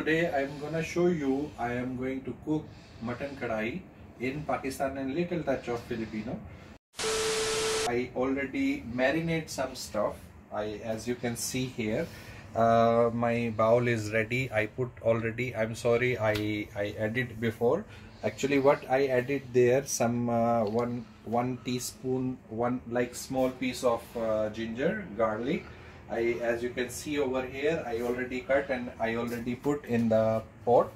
today I'm gonna show you, I am going to cook mutton kadai in Pakistan and little touch of Filipino. I already marinate some stuff. As you can see here, my bowl is ready. I put already, I'm sorry, I added before. Actually what I added there, some one teaspoon, one like small piece of ginger, garlic. As you can see over here, I already cut and I already put in the pot,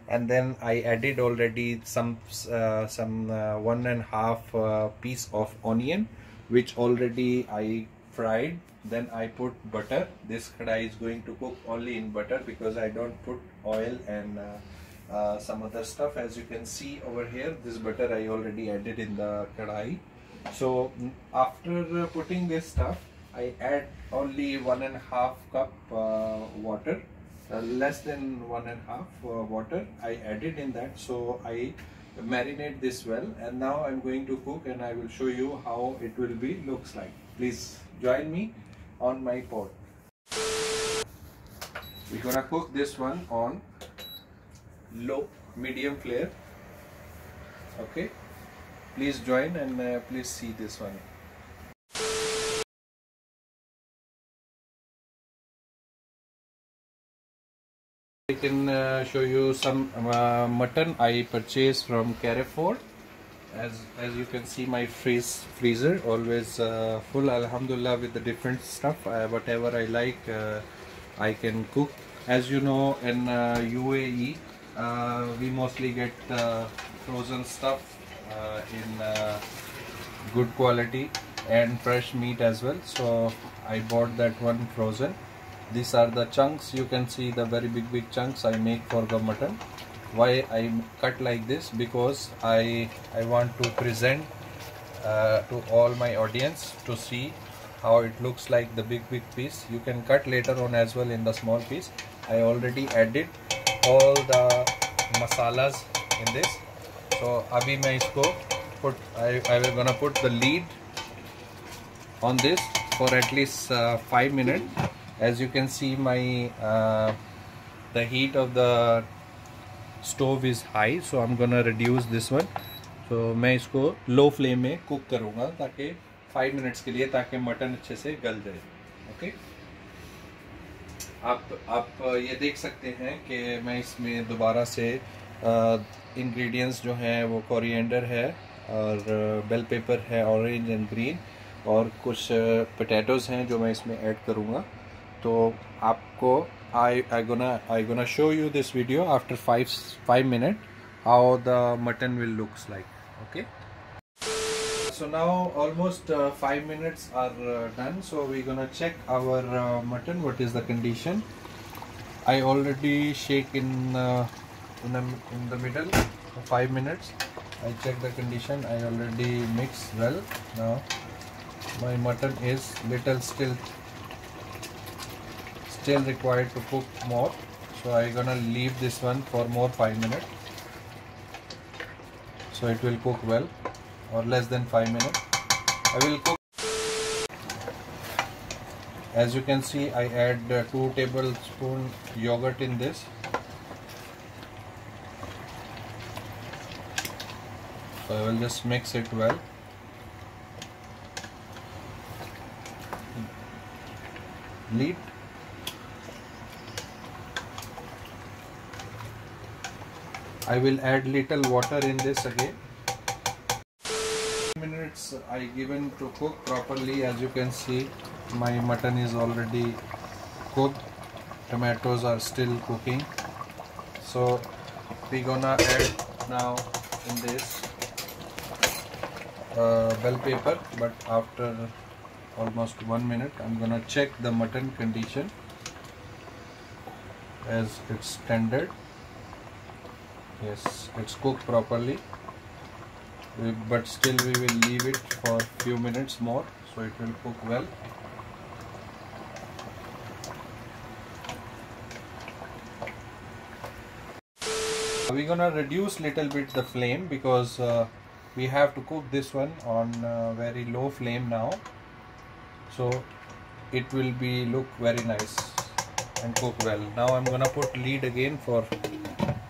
and then I added already some 1.5 piece of onion, which already I fried. Then I put butter. This kadai is going to cook only in butter because I don't put oil and some other stuff. As you can see over here, this butter I already added in the kadai. So after putting this stuff, I add only 1.5 cup water, less than 1.5 water I added in that. So I marinate this well, and now I'm going to cook and I will show you how it will be looks like. Please join me on my pot. We're gonna cook this one on low medium flare. Okay, please join and please see this one. I can show you some mutton I purchased from Carrefour. As you can see, my freezer always full, alhamdulillah, with the different stuff. Whatever I like, I can cook. As you know, in UAE we mostly get frozen stuff in good quality and fresh meat as well. So I bought that one frozen. These are the chunks. You can see the very big chunks I make for the mutton. Why I cut like this? Because I want to present to all my audience to see how it looks like the big piece. You can cut later on as well in the small piece. I already added all the masalas in this. So abhi main isko put, I will gonna put the lid on this for at least 5 minutes. As you can see, my the heat of the stove is high, so I'm gonna reduce this one. So मैं इसको low flame में cook करूँगा ताकि 5 minutes के लिए, ताकि mutton अच्छे से गल जाए. ओके, आप ये देख सकते हैं कि मैं इसमें दोबारा से इंग्रेडिएंट्स जो हैं वो कोरिएंडर है और बेल पेपर है, ऑरेंज एंड ग्रीन, और कुछ पोटैटोज़ हैं जो मैं इसमें ऐड करूँगा. तो आपको I gonna show you this video after 5 minutes how the mutton will looks like. Okay, so now almost 5 minutes are done. So we're gonna check our mutton, what is the condition. I already shake in the middle for 5 minutes. I check the condition. I already mix well. Now my mutton is little still required to cook more, so I'm gonna leave this one for more 5 minutes, so it will cook well, or less than 5 minutes I will cook. As you can see, I add 2 tablespoons yogurt in this. So I will just mix it well. Lid. I will add little water in this again. Minutes I given to cook properly. As you can see, my mutton is already cooked. Tomatoes are still cooking. So we gonna add now in this bell pepper, but after almost 1 minute I'm gonna check the mutton condition as it's tender. Yes, it's cooked properly, but still we will leave it for few minutes more, so it will cook well. We're gonna reduce little bit the flame because we have to cook this one on very low flame now, so it will be look very nice. and cook well. Now I'm gonna put lid again for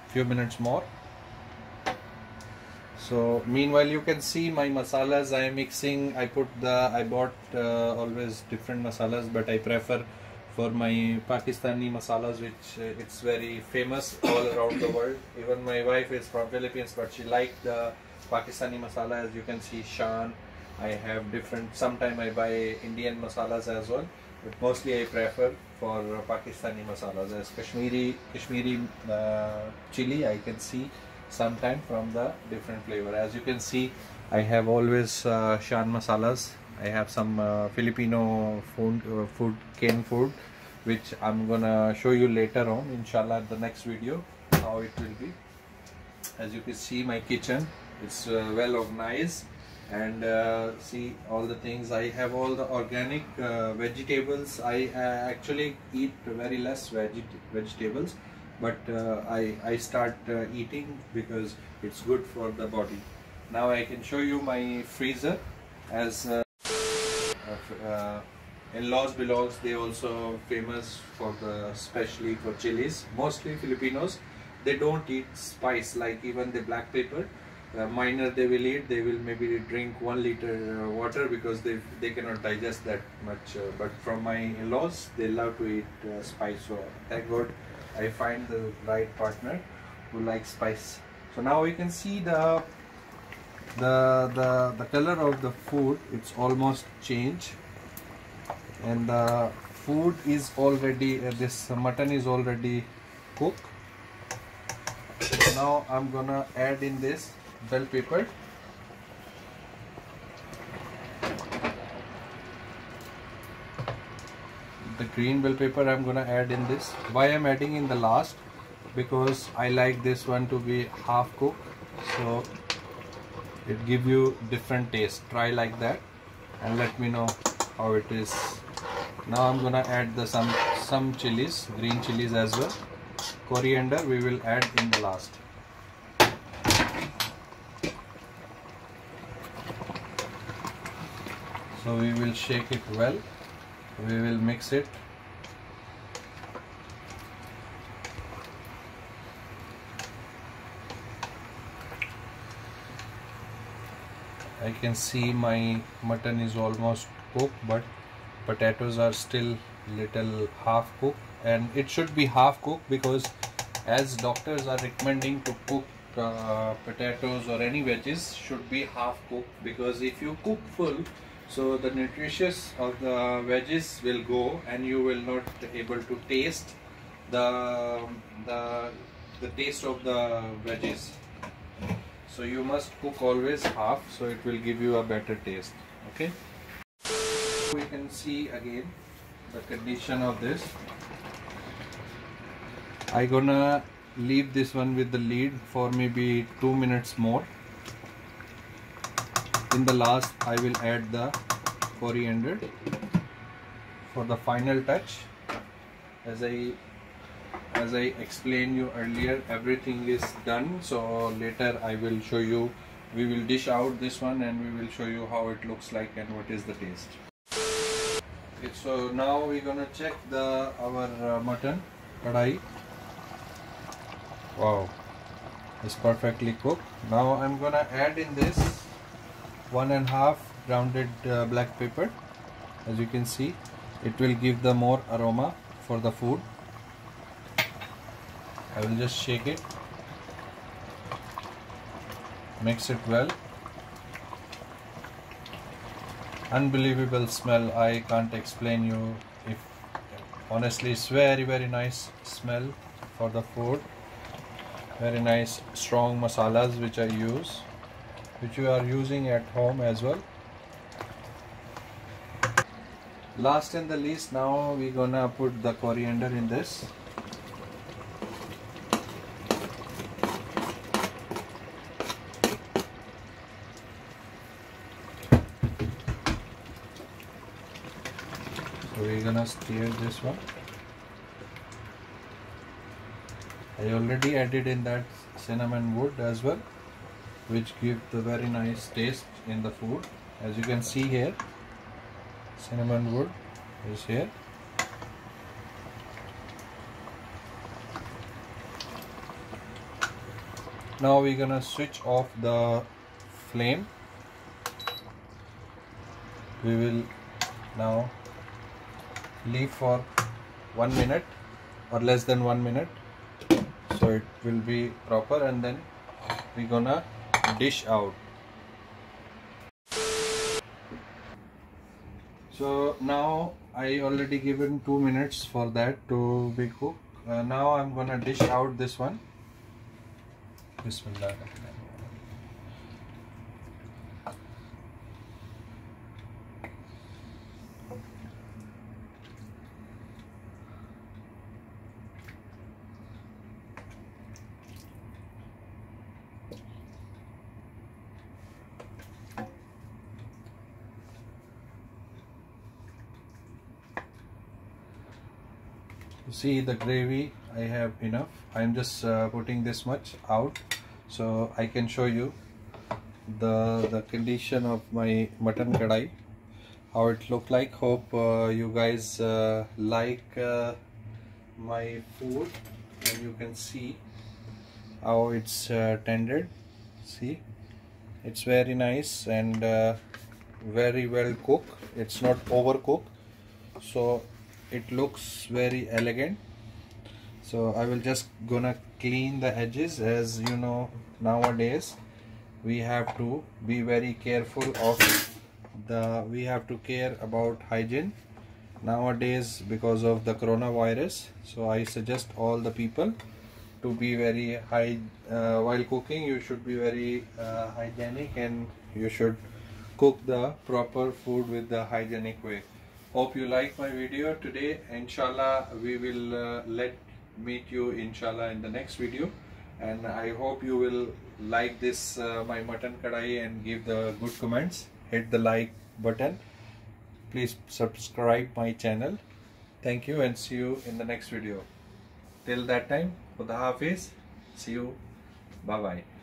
few minutes more. So meanwhile you can see my masalas I am mixing. I bought always different masalas, but I prefer for my Pakistani masalas, which it's very famous all around the world. Even my wife is from Philippines, but she liked the Pakistani masala. As you can see, Shan. I have different. Sometimes I buy Indian masalas as well, but mostly I prefer for Pakistani masalas. As Kashmiri chili, I can see sometime from the different flavor. As you can see, I have always Shan masalas. I have some Filipino canned food, which I'm gonna show you later on, inshallah, the next video how it will be. As you can see, my kitchen is well organized, and see all the things. I have all the organic vegetables. I actually eat very less vegetables, but I start eating because it's good for the body. Now I can show you my freezer. As in-laws belongs, they also famous for especially for chilies. Mostly Filipinos, they don't eat spice, like even the black pepper. Minor they will eat, they will maybe drink 1 liter water because they cannot digest that much. But from my in-laws, they love to eat spice. So thank God I find the right partner who likes spice. So now we can see the color of the food. It's almost changed, and the food is already this mutton is already cooked. So now I'm gonna add in this bell pepper. The green bell pepper I'm gonna add in this. Why I'm adding in the last? Because I like this one to be half cooked, so it give you different taste. Try like that and let me know how it is. Now I'm gonna add some chilies, green chilies as well. Coriander we will add in the last. So we will shake it well. We will mix it. I can see my mutton is almost cooked, but potatoes are still little half cooked, and it should be half cooked because as doctors are recommending to cook potatoes or any veggies should be half cooked, because if you cook full, so the nutritious of the veggies will go and you will not able to taste the taste of the veggies. So you must cook always half, so it will give you a better taste. Okay, we can see again the condition of this. I gonna leave this one with the lid for maybe 2 minutes more. In the last I will add the coriander for the final touch. As I explained you earlier, everything is done, so later I will show you. We will dish out this one and we will show you how it looks like and what is the taste. Okay, so now we're gonna check our mutton kadai. Wow, it's perfectly cooked. Now I'm gonna add in this 1.5 grounded black pepper. As you can see, it will give the more aroma for the food. I will just shake it, mix it well. Unbelievable smell, I can't explain you. If honestly, it's very nice smell for the food. Very nice strong masalas which I use, which you are using at home as well. Last and the least, now we're gonna put the coriander in this. So we're gonna stir this one. I already added in that cinnamon wood as well, which gives the very nice taste in the food. As you can see here, cinnamon wood is here. Now we're gonna switch off the flame. We will now leave for 1 minute or less than 1 minute, so it will be proper, and then we're gonna dish out. So now I already given 2 minutes for that to be cooked. Now I'm gonna dish out this one. Bismillah. See the gravy, I have enough. I'm just putting this much out so I can show you the condition of my mutton kadai, how it looked like. Hope you guys like my food, and you can see how it's tended. See, it's very nice and very well cooked. It's not overcooked, so it looks very elegant. So I will just gonna clean the edges. As you know, nowadays we have to be very careful of we have to care about hygiene nowadays because of the coronavirus. So I suggest all the people to be very while cooking. You should be very hygienic, and you should cook the proper food with the hygienic way. Hope you like my video today. Inshallah we will meet you inshallah in the next video, and I hope you will like this my mutton kadai and give the good comments. Hit the like button. Please subscribe my channel. Thank you, and see you in the next video. Till that time, Khuda Hafiz. See you. Bye bye.